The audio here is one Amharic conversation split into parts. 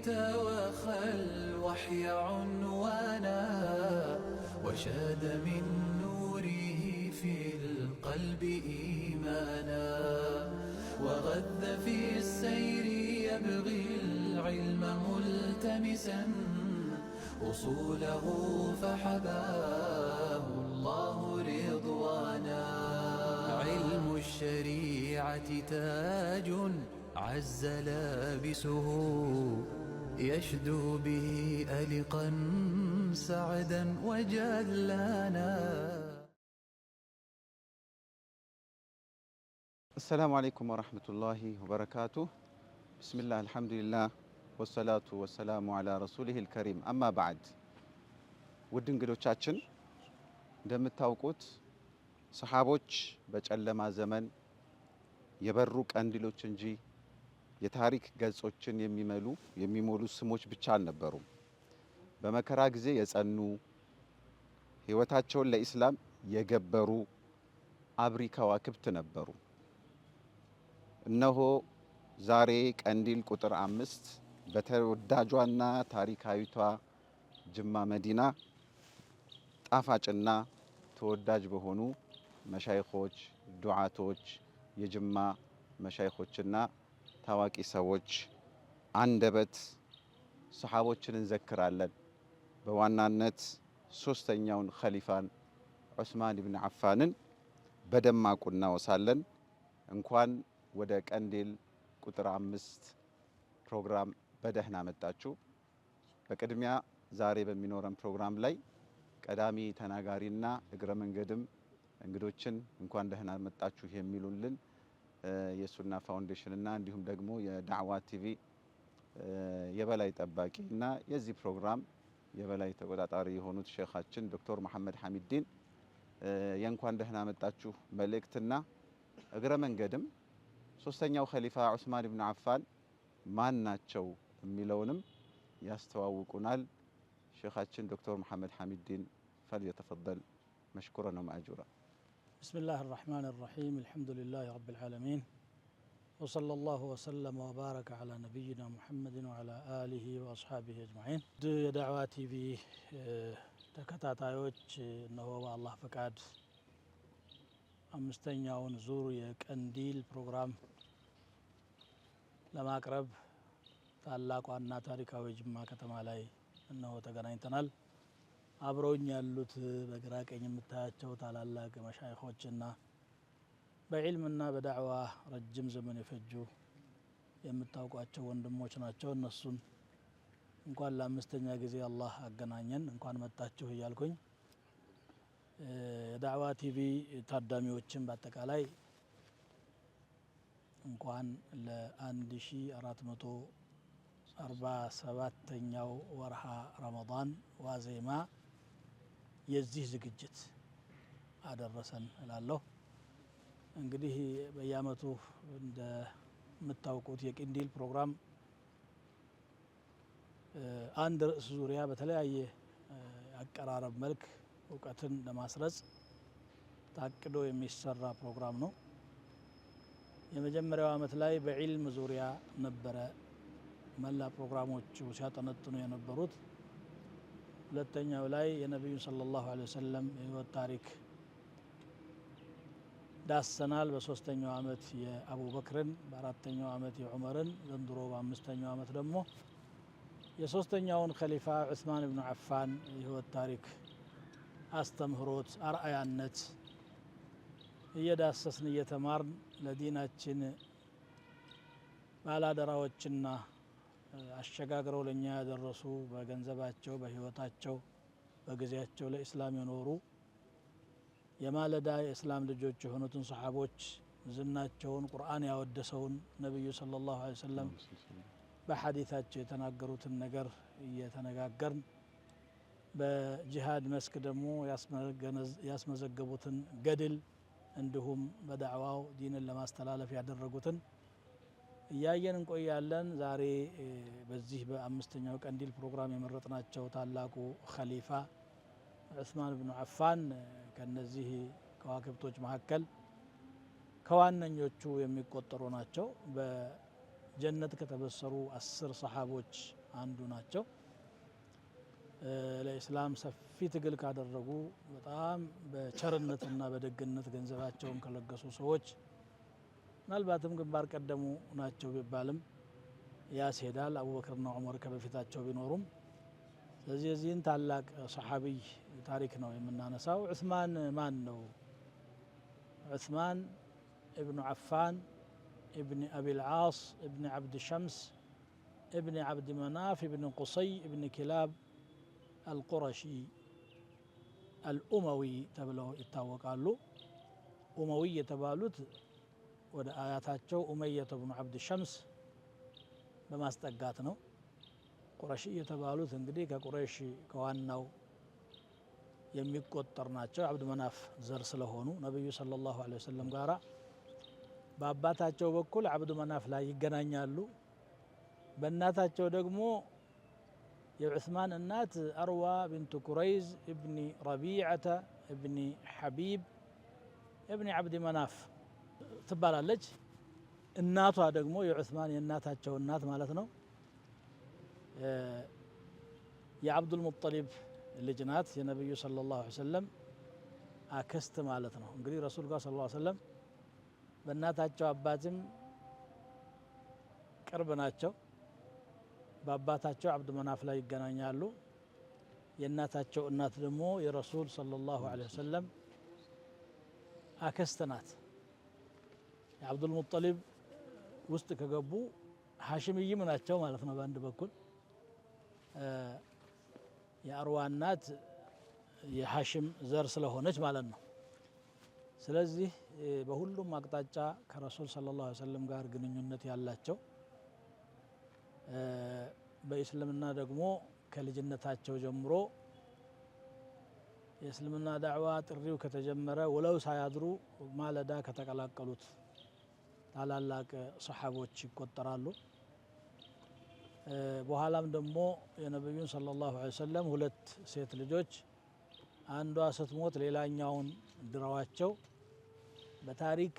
توخى الوحي عنوانا وشاد من نوره في القلب إيمانا وغذ في السير يبغي العلم ملتمسا أصوله فحباه الله رضوانا علم الشريعة تاج عز لابسه يشدو به ألقا سعدا وجلانا. السلام عليكم ورحمة الله وبركاته. بسم الله الحمد لله والصلاة والسلام على رسوله الكريم أما بعد ውድ እንግዶቻችን እንደምታውቁት ሰሃቦች በጨለማ ዘመን የበሩ ቀንዲሎች እንጂ የታሪክ ገጾችን የሚሞሉ ስሞች ብቻ አልነበሩም። በመከራ ጊዜ የጸኑ ህይወታቸውን ለኢስላም የገበሩ አብሪ ከዋክብት ነበሩ። እነሆ ዛሬ ቀንዲል ቁጥር 5 በተወዳጇና ታሪካዊቷ ጅማ መዲና ጣፋጭና ተወዳጅ በሆኑ መሻይኾች፣ ዱዓቶች፣ የጅማ መሻይኾችና ታዋቂ ሰዎች አንደበት ሰሃቦችን እንዘክራለን። በዋናነት ሶስተኛውን ኸሊፋን ዑስማን ኢብኑ አፋንን በደማቁ እናወሳለን። እንኳን ወደ ቀንዲል ቁጥር 5 ፕሮግራም በደህና መጣችሁ። በቅድሚያ ዛሬ በሚኖረን ፕሮግራም ላይ ቀዳሚ ተናጋሪና እግረ መንገድም እንግዶችን እንኳን ደህና መጣችሁ የሚሉልን የሱና ፋውንዴሽን እና እንዲሁም ደግሞ የዳዕዋ ቲቪ የበላይ ጠባቂ እና የዚህ ፕሮግራም የበላይ ተቆጣጣሪ የሆኑት ሼኻችን ዶክተር መሐመድ ሐሚዲን የእንኳን ደህና መጣችሁ መልእክትና እግረ መንገድም ሶስተኛው ኸሊፋ ዑስማን ኢብኑ አፋን ማን ናቸው የሚለውንም ያስተዋውቁናል። ሼኻችን ዶክተር መሐመድ ሐሚዲን فليتفضل مشكورا ومأجورا. بسم الله الرحمن الرحيم الحمد لله رب العالمين وصلى الله وسلم وبارك على نبينا محمد وعلى آله وأصحابه أجمعين. دعوة تي في ተከታታዮች እነሆ በአላህ ፈቃድ አምስተኛውን ዙር የቀንዲል ፕሮግራም ለማቅረብ ታላቋና ታሪካዊ ጅማ ከተማ ላይ እነሆ ተገናኝተናል። አብረውኝ ያሉት በግራ ቀኝ የምታያቸው ታላላቅ መሻይኾችና በዕልምና በዳዕዋ ረጅም ዘመን የፈጁ የምታውቋቸው ወንድሞች ናቸው። እነሱን እንኳን ለአምስተኛ ጊዜ አላህ አገናኘን፣ እንኳን መጣችሁ እያልኩኝ የዳዕዋ ቲቪ ታዳሚዎችን በአጠቃላይ እንኳን ለ1447ኛው ወርሃ ረመዳን ዋዜማ የዚህ ዝግጅት አደረሰን እላለሁ። እንግዲህ በየአመቱ እንደምታውቁት የቀንዲል ፕሮግራም አንድ ርዕስ ዙሪያ በተለያየ አቀራረብ መልክ እውቀትን ለማስረጽ ታቅዶ የሚሰራ ፕሮግራም ነው። የመጀመሪያው አመት ላይ በዕልም ዙሪያ ነበረ መላ ፕሮግራሞቹ ሲያጠነጥኑ የነበሩት። ሁለተኛው ላይ የነብዩ ሰለላሁ ዐለይሂ ወሰለም የህይወት ታሪክ ዳሰናል። በሶስተኛው አመት የአቡበክርን፣ በአራተኛው አመት የዑመርን፣ ዘንድሮ በአምስተኛው አመት ደግሞ የሶስተኛውን ኸሊፋ ዑስማን ኢብኑ አፋን የህይወት ታሪክ አስተምህሮት፣ አርአያነት እየዳሰስን እየተማርን ለዲናችን ባላደራዎችና አሸጋግረው ለኛ ያደረሱ በገንዘባቸው፣ በህይወታቸው፣ በጊዜያቸው ለኢስላም የኖሩ የማለዳ የእስላም ልጆች የሆኑትን ሰሃቦች ዝናቸውን ቁርአን ያወደሰውን ነብዩ ሰለላሁ ዐለይሂ ወሰለም በሐዲታቸው የተናገሩትን ነገር እየተነጋገርን በጂሃድ መስክ ደግሞ ያስመዘገቡትን ገድል እንዲሁም በዳዕዋው ዲንን ለማስተላለፍ ያደረጉትን እያየን እንቆያለን። ዛሬ በዚህ በአምስተኛው ቀንዲል ፕሮግራም የመረጥናቸው ታላቁ ኸሊፋ ዑስማን ኢብኑ አፋን ከነዚህ ከዋክብቶች መካከል ከዋነኞቹ የሚቆጠሩ ናቸው። በጀነት ከተበሰሩ 10 ሰሃቦች አንዱ ናቸው። ለኢስላም ሰፊ ትግል ካደረጉ በጣም በቸርነትና በደግነት ገንዘባቸውን ከለገሱ ሰዎች ምናልባትም ግንባር ቀደሙ ናቸው ቢባልም ያስሄዳል። አቡበክርና ዑመር ከበፊታቸው ቢኖሩም ስለዚህ የዚህን ታላቅ ሰሓቢይ ታሪክ ነው የምናነሳው። ዑስማን ማን ነው? ዑስማን እብኑ ዓፋን ابن أبي العاص ابن عبد شمس ابن عبد مناف ابن قصي ابن كلاب القرشي الأموي تبلو يتاوقالو أموي يتبالوت ودا آياتاتشو أمية بن عبد الشمس بما استقاتنو قرشي يتبالوت انقدي كقريش كوانو የሚቆጠር ናቸው። አብድ መናፍ ዘር ስለሆኑ ነብዩ ሰለላሁ ዐለይሂ ወሰለም ጋራ በአባታቸው በኩል አብዱ መናፍ ላይ ይገናኛሉ። በእናታቸው ደግሞ የዑስማን እናት አርዋ ቢንቱ ኩረይዝ ኢብኒ ረቢዐተ ኢብኒ ሐቢብ ኢብኒ አብድ መናፍ ትባላለች። እናቷ ደግሞ የዑስማን የእናታቸው እናት ማለት ነው የአብዱል ሙጠሊብ ልጅ ናት። የነብዩ ሰለላሁ ዐለይሂ ወሰለም አክስት ማለት ነው። እንግዲህ ረሱል ጋር ሰለላሁ ዐለይሂ ወሰለም በእናታቸው አባትም ቅርብ ናቸው። በአባታቸው አብድ መናፍ ላይ ይገናኛሉ። የእናታቸው እናት ደግሞ የረሱል ሰለላሁ ዐለይሂ ወሰለም አክስት ናት። የአብዱል ሙጠሊብ ውስጥ ከገቡ ሀሽምይም ናቸው ማለት ነው። በአንድ በኩል የአርዋ እናት የሀሽም ዘር ስለሆነች ማለት ነው። ስለዚህ በሁሉም አቅጣጫ ከረሱል ሰለላሁ ዐለይሂ ወሰለም ጋር ግንኙነት ያላቸው በእስልምና ደግሞ ከልጅነታቸው ጀምሮ የእስልምና ዳዕዋ ጥሪው ከተጀመረ ውለው ሳያድሩ ማለዳ ከተቀላቀሉት ታላላቅ ሰሓቦች ይቆጠራሉ። በኋላም ደግሞ የነብዩን ሰለላሁ ዐለይሂ ወሰለም ሁለት ሴት ልጆች አንዷ ስትሞት ሌላኛውን ድረዋቸው በታሪክ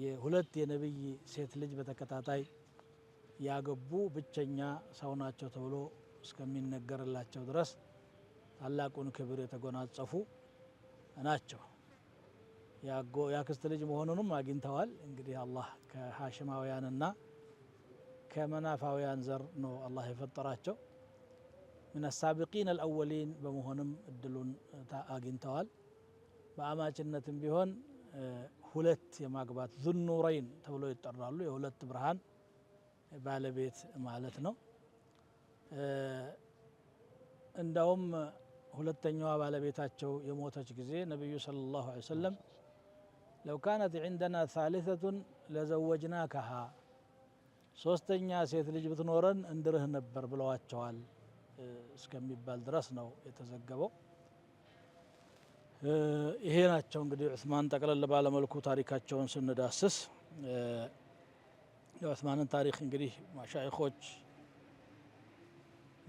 የሁለት የነብይ ሴት ልጅ በተከታታይ ያገቡ ብቸኛ ሰው ናቸው ተብሎ እስከሚነገርላቸው ድረስ ታላቁን ክብር የተጎናጸፉ ናቸው። ያክስት ልጅ መሆኑንም አግኝተዋል። እንግዲህ አላህ ከሃሽማውያንና ከመናፋውያን ዘር ነው አላህ የፈጠራቸው። ምን አሳቢቂን አልአወሊን በመሆንም እድሉን አግኝተዋል። በአማችነትም ቢሆን ሁለት የማግባት ዙኑረይን ተብሎ ይጠራሉ። የሁለት ብርሃን ባለቤት ማለት ነው። እንደውም ሁለተኛዋ ባለቤታቸው የሞተች ጊዜ ነብዩ ሰለላሁ ዐለይሂ ወሰለም ለው ካነት ዒንደና ሳሊሰቱን ለዘወጅናከሃ ሶስተኛ ሴት ልጅ ብትኖረን እንድርህ ነበር ብለዋቸዋል እስከሚባል ድረስ ነው የተዘገበው። ይሄ ናቸው እንግዲህ ዑስማን ጠቅለል ባለመልኩ ታሪካቸውን ስንዳስስ። የዑስማንን ታሪክ እንግዲህ ማሻይኾች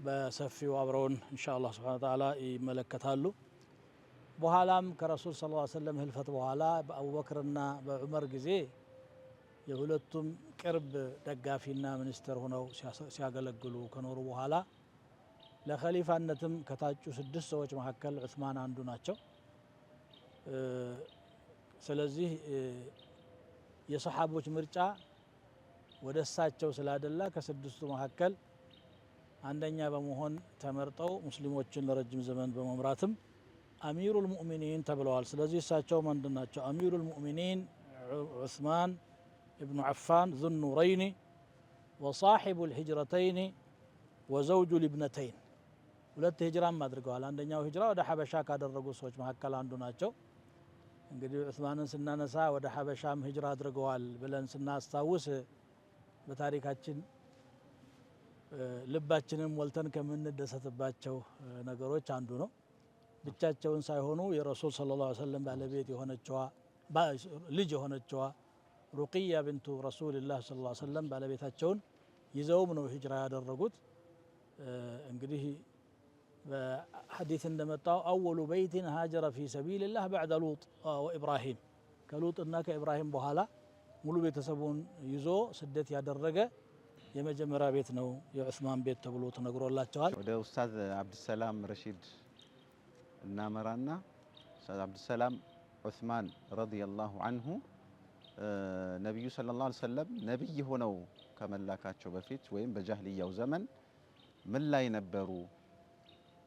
በሰፊው አብረውን ኢንሻአላህ ሱብሓነሁ ወተዓላ ይመለከታሉ። በኋላም ከረሱል ሰለላሁ ዐለይሂ ወሰለም ህልፈት በኋላ በአቡበክርና በዑመር ጊዜ የሁለቱም ቅርብ ደጋፊና ሚኒስትር ሆነው ሲያገለግሉ ከኖሩ በኋላ ለኸሊፋነትም ከታጩ 6 ሰዎች መካከል ዑስማን አንዱ ናቸው። ስለዚህ የሰሓቦች ምርጫ ወደ እሳቸው ስላደላ ከስድስቱ መካከል አንደኛ በመሆን ተመርጠው ሙስሊሞችን ለረጅም ዘመን በመምራትም አሚሩል ሙእሚኒን ተብለዋል። ስለዚህ እሳቸው ምንድን ናቸው? አሚሩል ሙእሚኒን ዑስማን ኢብኑ ዓፋን ዙኑረይኒ ወሳሒቡ ልሂጅረተይኒ ወዘውጁ ልብነተይን። ሁለት ሂጅራም አድርገዋል። አንደኛው ሂጅራ ወደ ሐበሻ ካደረጉ ሰዎች መካከል አንዱ ናቸው። እንግዲህ ዑስማንን ስናነሳ ወደ ሐበሻም ሂጅራ አድርገዋል ብለን ስናስታውስ በታሪካችን ልባችንን ሞልተን ከምንደሰትባቸው ነገሮች አንዱ ነው። ብቻቸውን ሳይሆኑ የረሱል ሰለላሁ ዐለይሂ ወሰለም ባለቤት የሆነችዋ ልጅ የሆነችዋ ሩቅያ ብንቱ ረሱልላህ ሰለላሁ ዐለይሂ ወሰለም ባለቤታቸውን ይዘውም ነው ሂጅራ ያደረጉት። እንግዲህ በሐዲስ እንደመጣው አወሉ በይትን ሃጀረ ፊ ሰቢልላህ በዕደ ሉጥ ወኢብራሂም፣ ከሉጥና ከኢብራሂም በኋላ ሙሉ ቤተሰቡን ይዞ ስደት ያደረገ የመጀመሪያ ቤት ነው የዑስማን ቤት ተብሎ ተነግሮላቸዋል። ወደ ኡስታዝ አብዱሰላም ረሺድ እናመራና ኡስታዝ አብዱሰላም ዑስማን ረዲየላሁ ዐንሁ ነብዩ ሰለላሁ ዐለይሂ ወሰለም ነብይ ሆነው ከመላካቸው በፊት ወይም በጃህልያው ዘመን ምን ላይ ነበሩ፣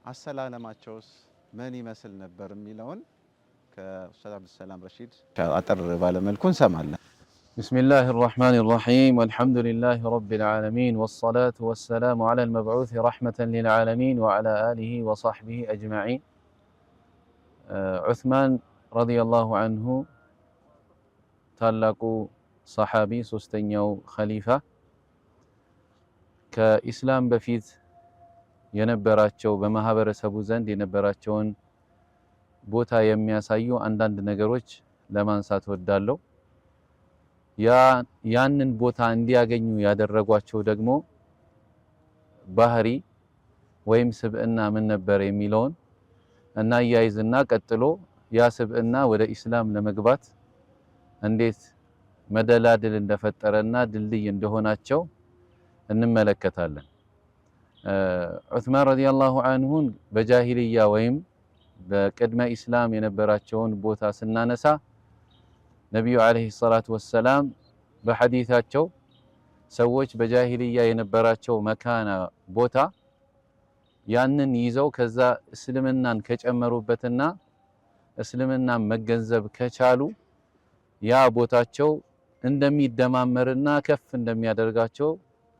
አሰላለማቸውስ ምን ይመስል ነበር የሚለውን ከኡስታዝ አብዱሰላም ረሺድ አጠር ባለ መልኩ እንሰማለን። بسم الله الرحمن الرحيم والحمد لله رب العالمين والصلاة والسلام على المبعوث رحمة للعالمين وعلى آله وصحبه أجمعين. عثمان رضي الله عنه تلقوا صحابي سستنيو خليفة كإسلام بفيت ينبراتشو بمهابر سبوزند ينبراتشون بوتا يمياسايو عندند نجروች ለማንሳት ወዳለው ያንን ቦታ እንዲያገኙ ያደረጓቸው ደግሞ ባህሪ ወይም ስብዕና ምን ነበር የሚለውን እና ያይዝና ቀጥሎ ያ ስብዕና ወደ ኢስላም ለመግባት እንዴት መደላድል እንደፈጠረና ድልድይ እንደሆናቸው እንመለከታለን። ዑስማን ረዲየላሁ ዐንሁን በጃሂልያ ወይም በቅድመ ኢስላም የነበራቸውን ቦታ ስናነሳ ነብዩ አለይሂ ሰላቱ ወሰላም በሐዲታቸው ሰዎች በጃሂልያ የነበራቸው መካና ቦታ ያንን ይዘው ከዛ እስልምናን ከጨመሩበትና እስልምናን መገንዘብ ከቻሉ ያ ቦታቸው እንደሚደማመርና ከፍ እንደሚያደርጋቸው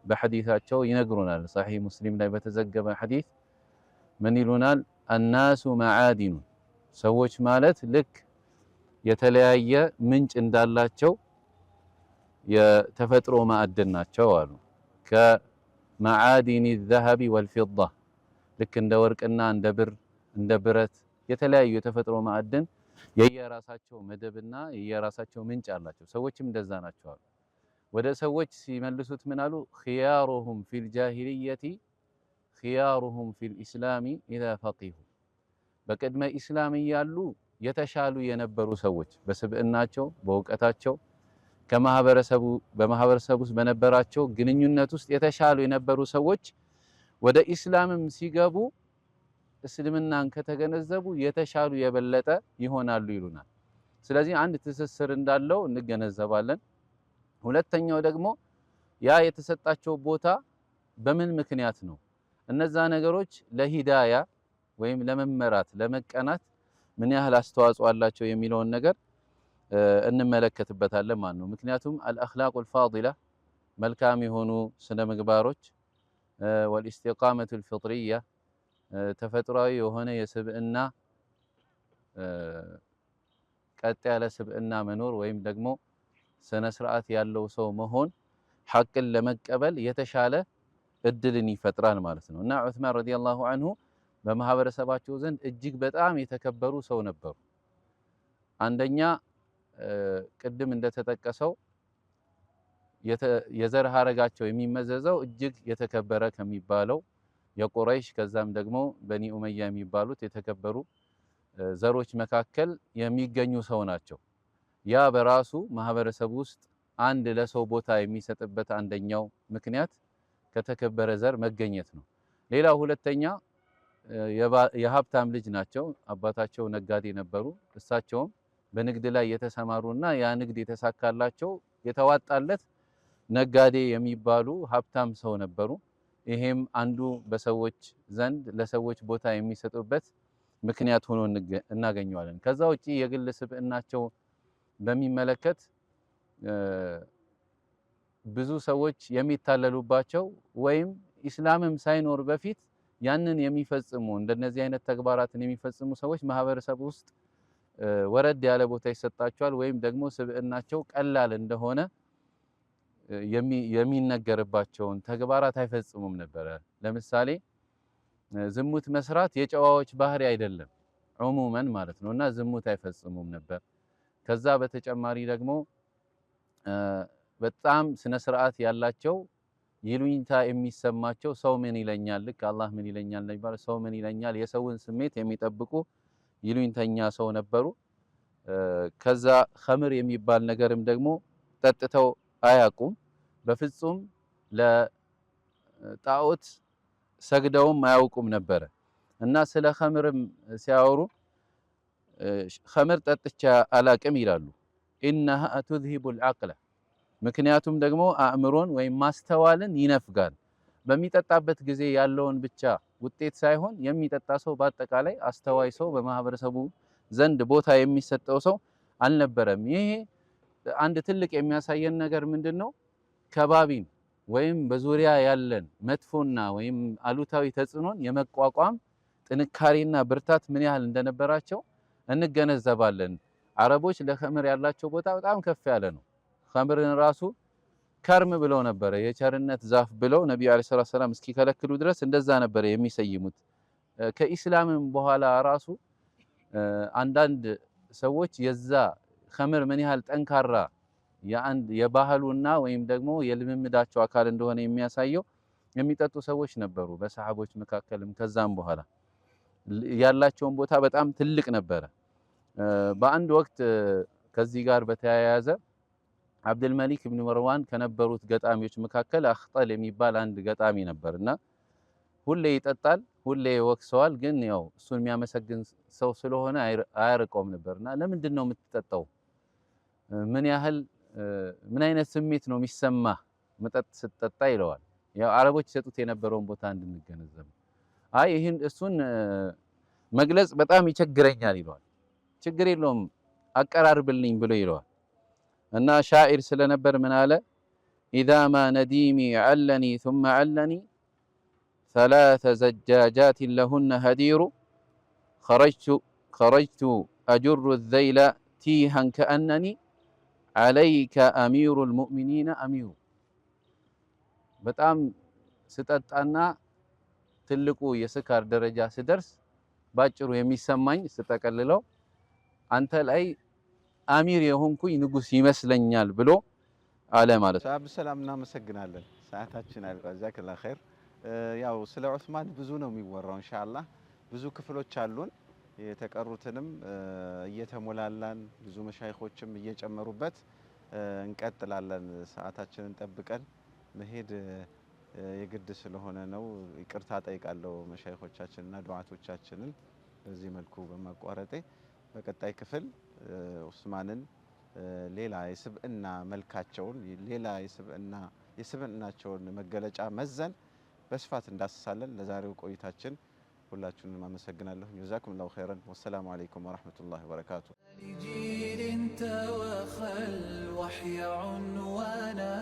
በሐዲታቸው ይነግሩናል። ሰሒህ ሙስሊም ላይ በተዘገበ ሐዲት ምን ይሉናል? الناس معادن ሰዎች ማለት ልክ የተለያየ ምንጭ እንዳላቸው የተፈጥሮ ማዕድን ናቸው አሉ። ከማዓዲን الذهب والفضة ልክ እንደ ወርቅና እንደ ብር እንደ ብረት የተለያዩ የተፈጥሮ ማዕድን የየራሳቸው መደብና የየራሳቸው ምንጭ አላቸው። ሰዎችም እንደዛ ናቸው አሉ። ወደ ሰዎች ሲመልሱት ምን አሉ? خيارهم في الجاهلية خيارهم في الإسلام إذا فقهوا በቅድመ ኢስላም ያሉ የተሻሉ የነበሩ ሰዎች በስብዕናቸው በእውቀታቸው በማህበረሰቡ ውስጥ በነበራቸው ግንኙነት ውስጥ የተሻሉ የነበሩ ሰዎች ወደ ኢስላምም ሲገቡ እስልምናን ከተገነዘቡ የተሻሉ የበለጠ ይሆናሉ ይሉናል። ስለዚህ አንድ ትስስር እንዳለው እንገነዘባለን። ሁለተኛው ደግሞ ያ የተሰጣቸው ቦታ በምን ምክንያት ነው? እነዛ ነገሮች ለሂዳያ ወይም ለመመራት ለመቀናት ምን ያህል አስተዋጽኦ አላቸው የሚለውን ነገር እንመለከትበታለን ማለት ነው። ምክንያቱም አልአኽላቁል ፋዲላ መልካም የሆኑ ስነ ምግባሮች ወልኢስቲቃመቱል ፊጥሪያ ተፈጥሯዊ የሆነ የስብዕና ቀጥ ያለ ስብዕና መኖር ወይም ደግሞ ስነ ስርዓት ያለው ሰው መሆን ሐቅን ለመቀበል የተሻለ እድልን ይፈጥራል ማለት ነው። እና ዑስማን ረዲየላሁ ዐንሁ በማህበረሰባቸው ዘንድ እጅግ በጣም የተከበሩ ሰው ነበሩ። አንደኛ ቅድም እንደተጠቀሰው የዘር ሐረጋቸው የሚመዘዘው እጅግ የተከበረ ከሚባለው የቁረይሽ ከዛም ደግሞ በኒ ኡመያ የሚባሉት የተከበሩ ዘሮች መካከል የሚገኙ ሰው ናቸው። ያ በራሱ ማህበረሰብ ውስጥ አንድ ለሰው ቦታ የሚሰጥበት አንደኛው ምክንያት ከተከበረ ዘር መገኘት ነው። ሌላው ሁለተኛ የሀብታም ልጅ ናቸው። አባታቸው ነጋዴ ነበሩ። እሳቸውም በንግድ ላይ የተሰማሩና ያ ንግድ የተሳካላቸው የተዋጣለት ነጋዴ የሚባሉ ሀብታም ሰው ነበሩ። ይሄም አንዱ በሰዎች ዘንድ ለሰዎች ቦታ የሚሰጡበት ምክንያት ሆኖ እናገኘዋለን። ከዛ ውጪ የግል ስብዕናቸው በሚመለከት ብዙ ሰዎች የሚታለሉባቸው ወይም ኢስላምም ሳይኖር በፊት ያንን የሚፈጽሙ እንደነዚህ አይነት ተግባራትን የሚፈጽሙ ሰዎች ማህበረሰብ ውስጥ ወረድ ያለ ቦታ ይሰጣቸዋል ወይም ደግሞ ስብዕናቸው ቀላል እንደሆነ የሚነገርባቸውን ተግባራት አይፈጽሙም ነበር። ለምሳሌ ዝሙት መስራት የጨዋዎች ባህሪ አይደለም ዑሙመን ማለት ነውና ዝሙት አይፈጽሙም ነበር። ከዛ በተጨማሪ ደግሞ በጣም ስነ ስርዓት ያላቸው ይሉኝታ የሚሰማቸው ሰው ምን ይለኛል ልክ አላህ ምን ይለኛል ነበር ሰው ምን ይለኛል የሰውን ስሜት የሚጠብቁ ይሉኝተኛ ሰው ነበሩ። ከዛ ኸምር የሚባል ነገርም ደግሞ ጠጥተው አያቁም። በፍጹም ጣዖት ሰግደውም አያውቁም ነበረ እና ስለ ኸምርም ሲያወሩ ኸምር ጠጥቼ አላቅም ይላሉ። ኢነሃ ቱዝሂቡል ዐቅለ ምክንያቱም ደግሞ አእምሮን ወይም ማስተዋልን ይነፍጋል። በሚጠጣበት ጊዜ ያለውን ብቻ ውጤት ሳይሆን የሚጠጣ ሰው በአጠቃላይ አስተዋይ ሰው በማህበረሰቡ ዘንድ ቦታ የሚሰጠው ሰው አልነበረም። ይሄ አንድ ትልቅ የሚያሳየን ነገር ምንድነው? ከባቢን ወይም በዙሪያ ያለን መጥፎና ወይም አሉታዊ ተጽዕኖን የመቋቋም ጥንካሬና ብርታት ምን ያህል እንደነበራቸው እንገነዘባለን። አረቦች ለኸምር ያላቸው ቦታ በጣም ከፍ ያለ ነው። ኸምርን ራሱ ከርም ብለው ነበረ፣ የቸርነት ዛፍ ብለው ነብዩ አለይሂ ሰላም እስኪከለክሉ ድረስ እንደዛ ነበረ የሚሰይሙት። ከኢስላምም በኋላ ራሱ አንዳንድ ሰዎች የዛ ኸምር ምን ያህል ጠንካራ የአንድ የባህሉና ወይም ደግሞ የልምምዳቸው አካል እንደሆነ የሚያሳየው የሚጠጡ ሰዎች ነበሩ በሰሃቦች መካከልም። ከዛም በኋላ ያላቸውን ቦታ በጣም ትልቅ ነበረ። በአንድ ወቅት ከዚህ ጋር በተያያዘ አብዱልመሊክ ኢብኑ መርዋን ከነበሩት ገጣሚዎች መካከል አኽጠል የሚባል አንድ ገጣሚ ነበርና ሁሌ ይጠጣል፣ ሁሌ ይወክሰዋል። ግን ያው እሱን የሚያመሰግን ሰው ስለሆነ አያርቀውም ነበርና ለምንድን ነው የምትጠጣው? ምን አይነት ስሜት ነው የሚሰማህ መጠጥ ስትጠጣ ይለዋል። ያው አረቦች ይሰጡት የነበረውን ቦታ እንድንገነዘብ። አይ ይሄን እሱን መግለጽ በጣም ይቸግረኛል ይለዋል። ችግር የለውም አቀራርብልኝ ብሎ ይለዋል። እና ሻዒር ስለነበር ምን አለ? ኢዛ ማ ነዲሚ ዐለኒ ثم ዐለኒ ثلاث زجاجات لهن هدير خرجت أجر الذيل تيها كأنني عليك أمير المؤمنين أمير በጣም ስጠጣና ትልቁ የስካር ደረጃ ስደርስ ባጭሩ የሚሰማኝ ስጠቀልለው አንተ ላይ አሚር የሆንኩኝ ንጉስ ይመስለኛል ብሎ አለ ማለት ነው። አብዱሰላም እናመሰግናለን። ሰዓታችን አልቋል። ጀዛከላሁ ኸይር። ያው ስለ ዑስማን ብዙ ነው የሚወራው። ኢንሻአላህ ብዙ ክፍሎች አሉን። የተቀሩትንም እየተሞላላን ብዙ መሻይኾችም እየጨመሩበት እንቀጥላለን። ሰዓታችንን ጠብቀን መሄድ የግድ ስለሆነ ነው። ይቅርታ ጠይቃለሁ መሻይኾቻችንና ዱዓቶቻችንን በዚህ መልኩ በማቋረጤ። በቀጣይ ክፍል ዑስማንን ሌላ የስብዕና መልካቸውን ሌላ የስብዕናቸውን መገለጫ መዘን በስፋት እንዳስሳለን። ለዛሬው ቆይታችን ሁላችሁንም አመሰግናለሁ። ጀዛኩሙላሁ ኸይረን። ወሰላሙ አለይኩም ወራህመቱላሂ ወበረካቱ። لجيل توخى الوحي عنوانا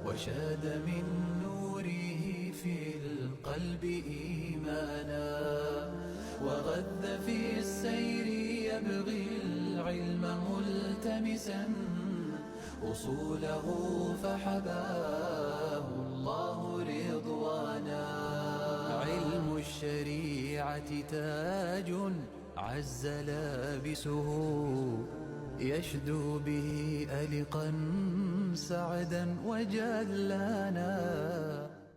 وشاد من نوره في القلب إيمانا وغذ في السير يبغي العلم ملتمسا أصوله فحباه الله رضوانا علم الشريعة تاج عز لابسه يشدو به ألقا سعدا وجلانا